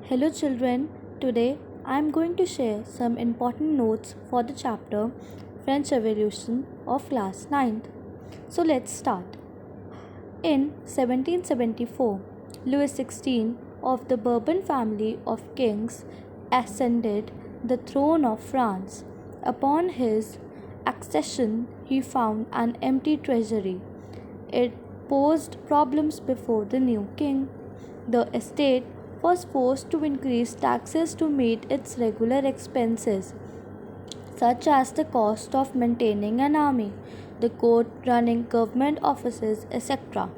Hello children, today I am going to share some important notes for the chapter French Revolution of class 9th. So let's start. In 1774, Louis XVI of the Bourbon family of kings ascended the throne of France. Upon his accession, he found an empty treasury. It posed problems before the new king. The estate was forced to increase taxes to meet its regular expenses, such as the cost of maintaining an army, the court running government offices, etc.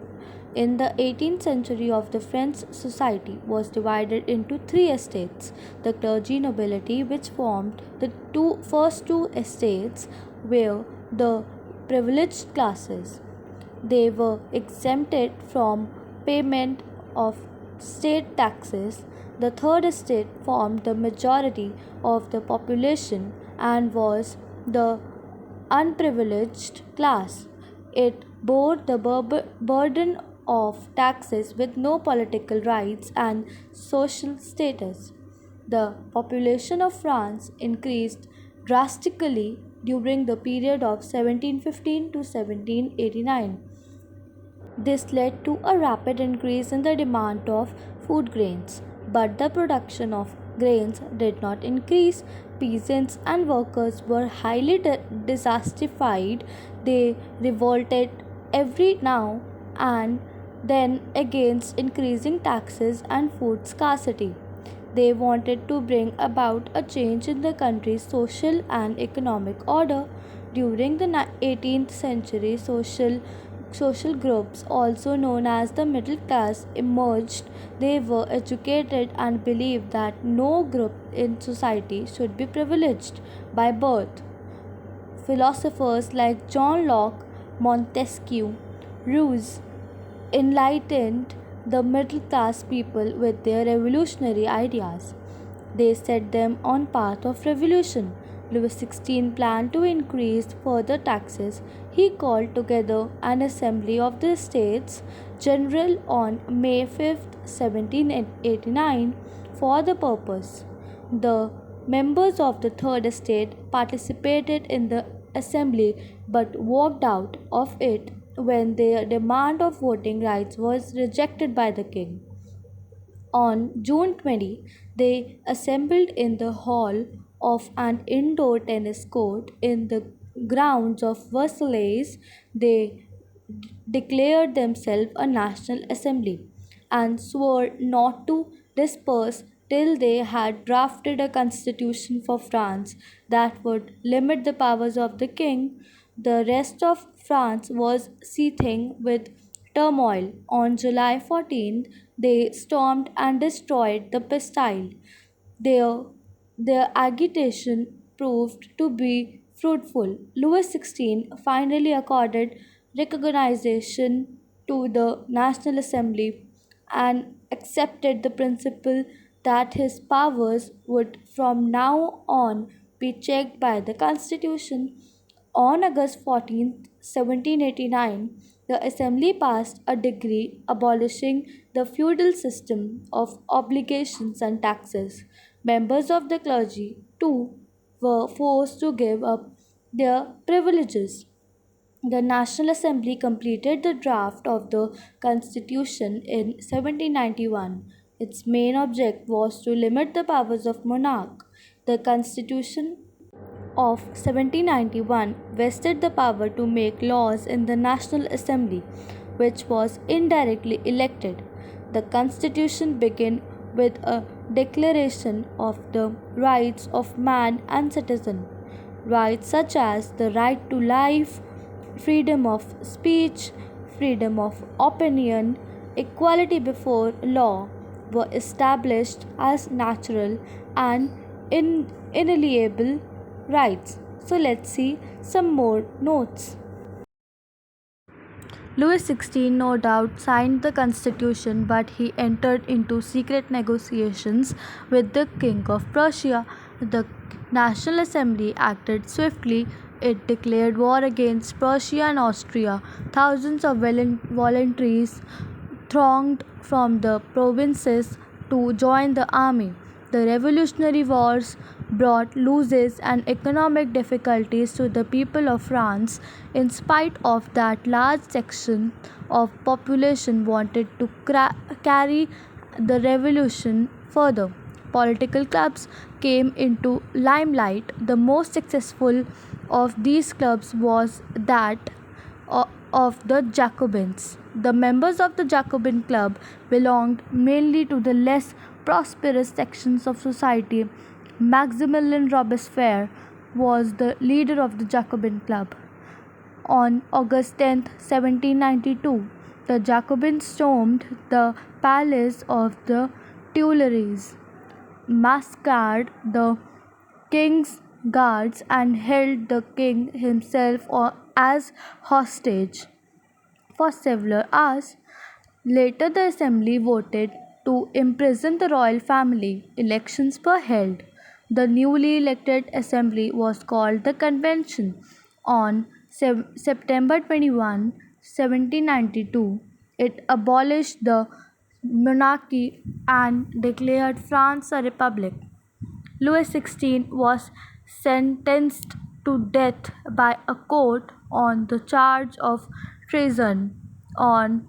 In the 18th century of the French society was divided into three estates. The clergy nobility, which formed the first two estates, were the privileged classes. They were exempted from payment of state taxes. The third estate formed the majority of the population and was the unprivileged class. It bore the burden of taxes with no political rights and social status. The population of France increased drastically during the period of 1715 to 1789. This led to a rapid increase in the demand of food grains, but the production of grains did not increase. Peasants and workers were highly dissatisfied. They revolted every now and then against increasing taxes and food scarcity. They wanted to bring about a change in the country's social and economic order. During the 18th century, social groups, also known as the middle class, emerged. They were educated and believed that no group in society should be privileged by birth. Philosophers like John Locke, Montesquieu, Rousseau enlightened the middle class people with their revolutionary ideas. They set them on path of revolution. Louis XVI planned to increase further taxes. He called together an assembly of the States General on May 5, 1789 for the purpose. The members of the Third Estate participated in the assembly but walked out of it when their demand of voting rights was rejected by the king. On June 20, they assembled in the hall of an indoor tennis court in the grounds of Versailles. They declared themselves a national assembly and swore not to disperse till they had drafted a constitution for France that would limit the powers of the king. The rest of France was seething with turmoil. On July 14th, they stormed and destroyed the Bastille. Their, their agitation proved to be fruitful. Louis XVI finally accorded recognition to the National Assembly and accepted the principle that his powers would from now on be checked by the Constitution. On August 17, 1789, the Assembly passed a decree abolishing the feudal system of obligations and taxes. Members of the clergy, too, were forced to give up their privileges. The National Assembly completed the draft of the Constitution in 1791. Its main object was to limit the powers of monarch. The Constitution of 1791 vested the power to make laws in the National Assembly, which was indirectly elected. The Constitution began with a declaration of the rights of man and citizen. Rights such as the right to life, freedom of speech, freedom of opinion, equality before law were established as natural and inalienable rights. So let's see some more notes. Louis XVI no doubt signed the constitution, but he entered into secret negotiations with the King of Prussia. The National Assembly acted swiftly. It declared war against Prussia and Austria. Thousands of voluntaries thronged from the provinces to join the army. The Revolutionary Wars brought losses and economic difficulties to the people of France. In spite of that, large section of population wanted to carry the revolution further. Political clubs came into limelight. The most successful of these clubs was that of the Jacobins. The members of the Jacobin Club belonged mainly to the less prosperous sections of society. Maximilien Robespierre was the leader of the Jacobin Club. On August 10, 1792, the Jacobins stormed the palace of the Tuileries, massacred the king's guards, and held the king himself as hostage for several hours. Later, the assembly voted to imprison the royal family. Elections were held. The newly elected assembly was called the Convention. On September 21, 1792, it abolished the monarchy and declared France a republic. Louis XVI was sentenced to death by a court on the charge of treason. On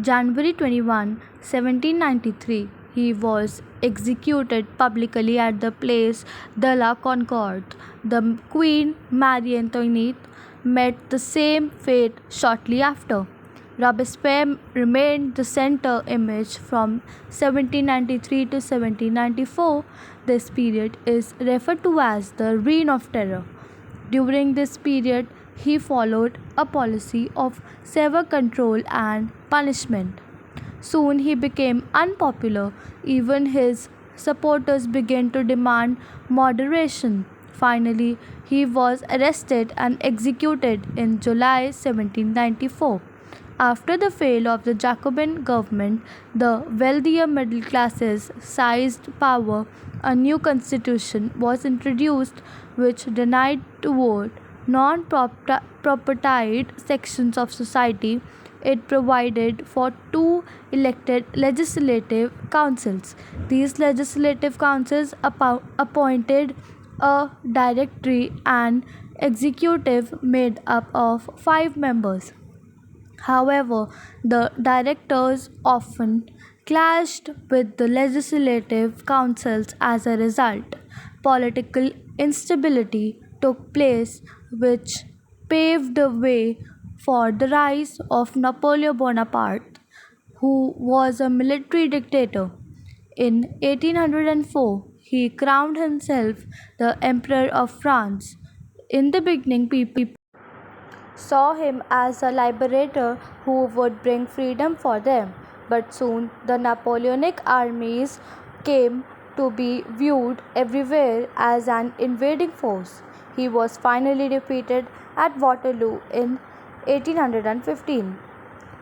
January 21, 1793, he was executed publicly at the Place de la Concorde. The Queen Marie Antoinette met the same fate shortly after. Robespierre remained the center image from 1793 to 1794. This period is referred to as the Reign of Terror. During this period, he followed a policy of severe control and punishment. Soon he became unpopular. Even his supporters began to demand moderation. Finally, he was arrested and executed in July 1794. After the fall of the Jacobin government, the wealthier middle classes seized power. A new constitution was introduced which denied to vote non-propertied sections of society. It provided for two elected legislative councils. These legislative councils appointed a directory and executive made up of 5 members. However, the directors often clashed with the legislative councils. As a result, political instability took place, which paved the way for the rise of Napoleon Bonaparte, who was a military dictator. In 1804, he crowned himself the Emperor of France. In the beginning, people saw him as a liberator who would bring freedom for them. But soon the Napoleonic armies came to be viewed everywhere as an invading force. He was finally defeated at Waterloo in 1815.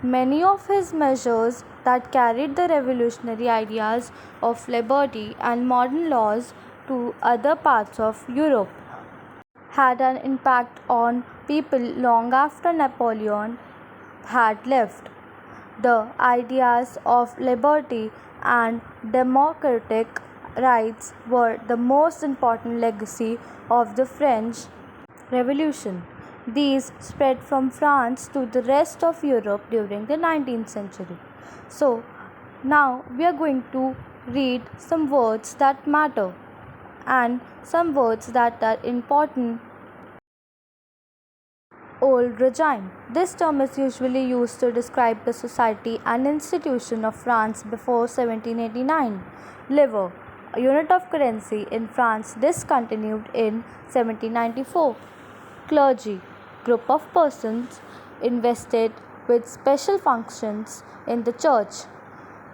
Many of his measures that carried the revolutionary ideas of liberty and modern laws to other parts of Europe had an impact on people long after Napoleon had left. The ideas of liberty and democratic rights were the most important legacy of the French Revolution. These spread from France to the rest of Europe during the 19th century. So, now we are going to read some words that matter and some words that are important. Old regime. This term is usually used to describe the society and institution of France before 1789. Livre, a unit of currency in France, discontinued in 1794. Clergy, group of persons invested with special functions in the church.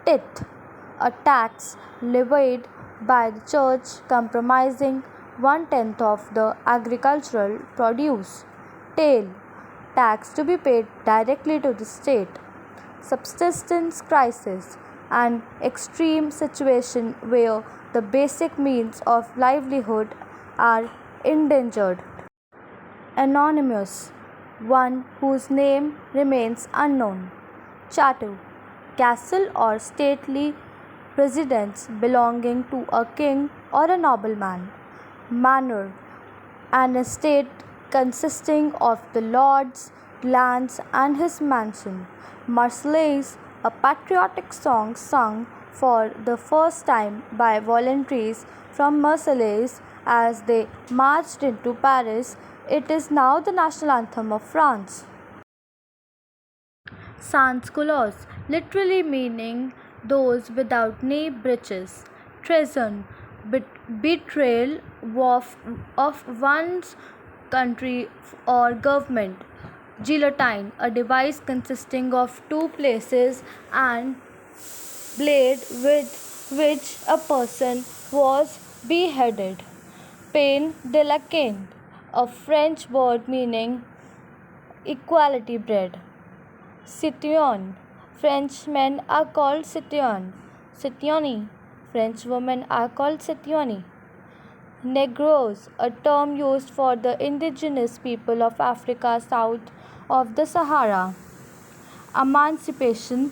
Tithe, a tax levied by the church comprising 1/10 of the agricultural produce. Taille, tax to be paid directly to the state. Subsistence crisis, an extreme situation where the basic means of livelihood are endangered. Anonymous, one whose name remains unknown. Chateau, castle or stately residence belonging to a king or a nobleman. Manor, an estate consisting of the lord's lands and his mansion. Marseillaise, a patriotic song sung for the first time by volunteers from Marseilles as they marched into Paris. It is now the national anthem of France. Sans culottes, literally meaning those without knee breeches. Treason, betrayal of one's country or government. Guillotine, a device consisting of two places and blade with which a person was beheaded. Pain de la Cane, a French word meaning equality bread. Citoyen, French men are called citoyen. Citoyenne, French women are called citoyenne. Negroes, a term used for the indigenous people of Africa south of the Sahara. Emancipation,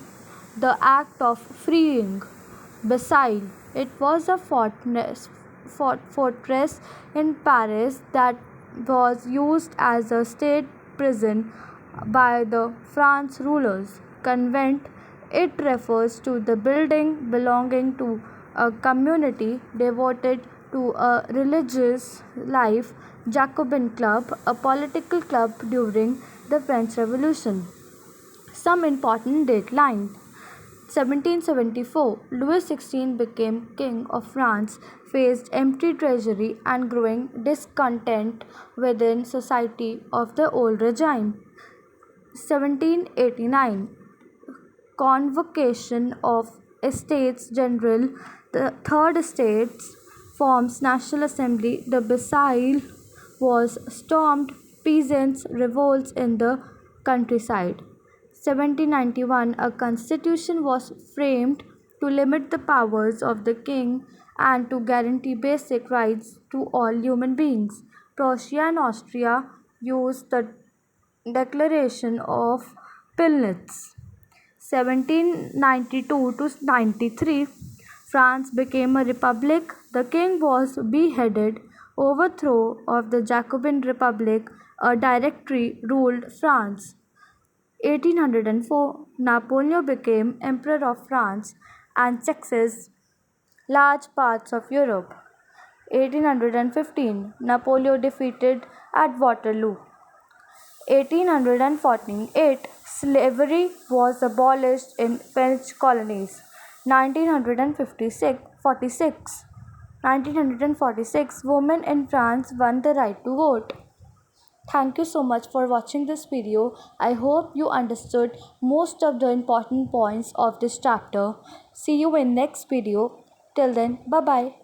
the act of freeing. Bastille, it was a fortress in Paris that was used as a state prison by the France rulers. Convent, it refers to the building belonging to a community devoted to a religious life. Jacobin Club, a political club during the French Revolution. Some important dateline. 1774, Louis XVI became King of France, faced empty treasury and growing discontent within society of the old regime. 1789, Convocation of Estates General, the Third Estates forms National Assembly. The Bastille was stormed, peasants revolts in the countryside. 1791, a constitution was framed to limit the powers of the king and to guarantee basic rights to all human beings. Prussia and Austria used the Declaration of Pillnitz. 1792 to 93, France became a republic. The king was beheaded. Overthrow of the Jacobin Republic, a directory ruled France. 1804, Napoleon became Emperor of France and annexed large parts of Europe. 1815, Napoleon defeated at Waterloo. 1848, slavery was abolished in French colonies. 1946, women in France won the right to vote. Thank you so much for watching this video. I hope you understood most of the important points of this chapter. See you in next video. Till then, bye bye.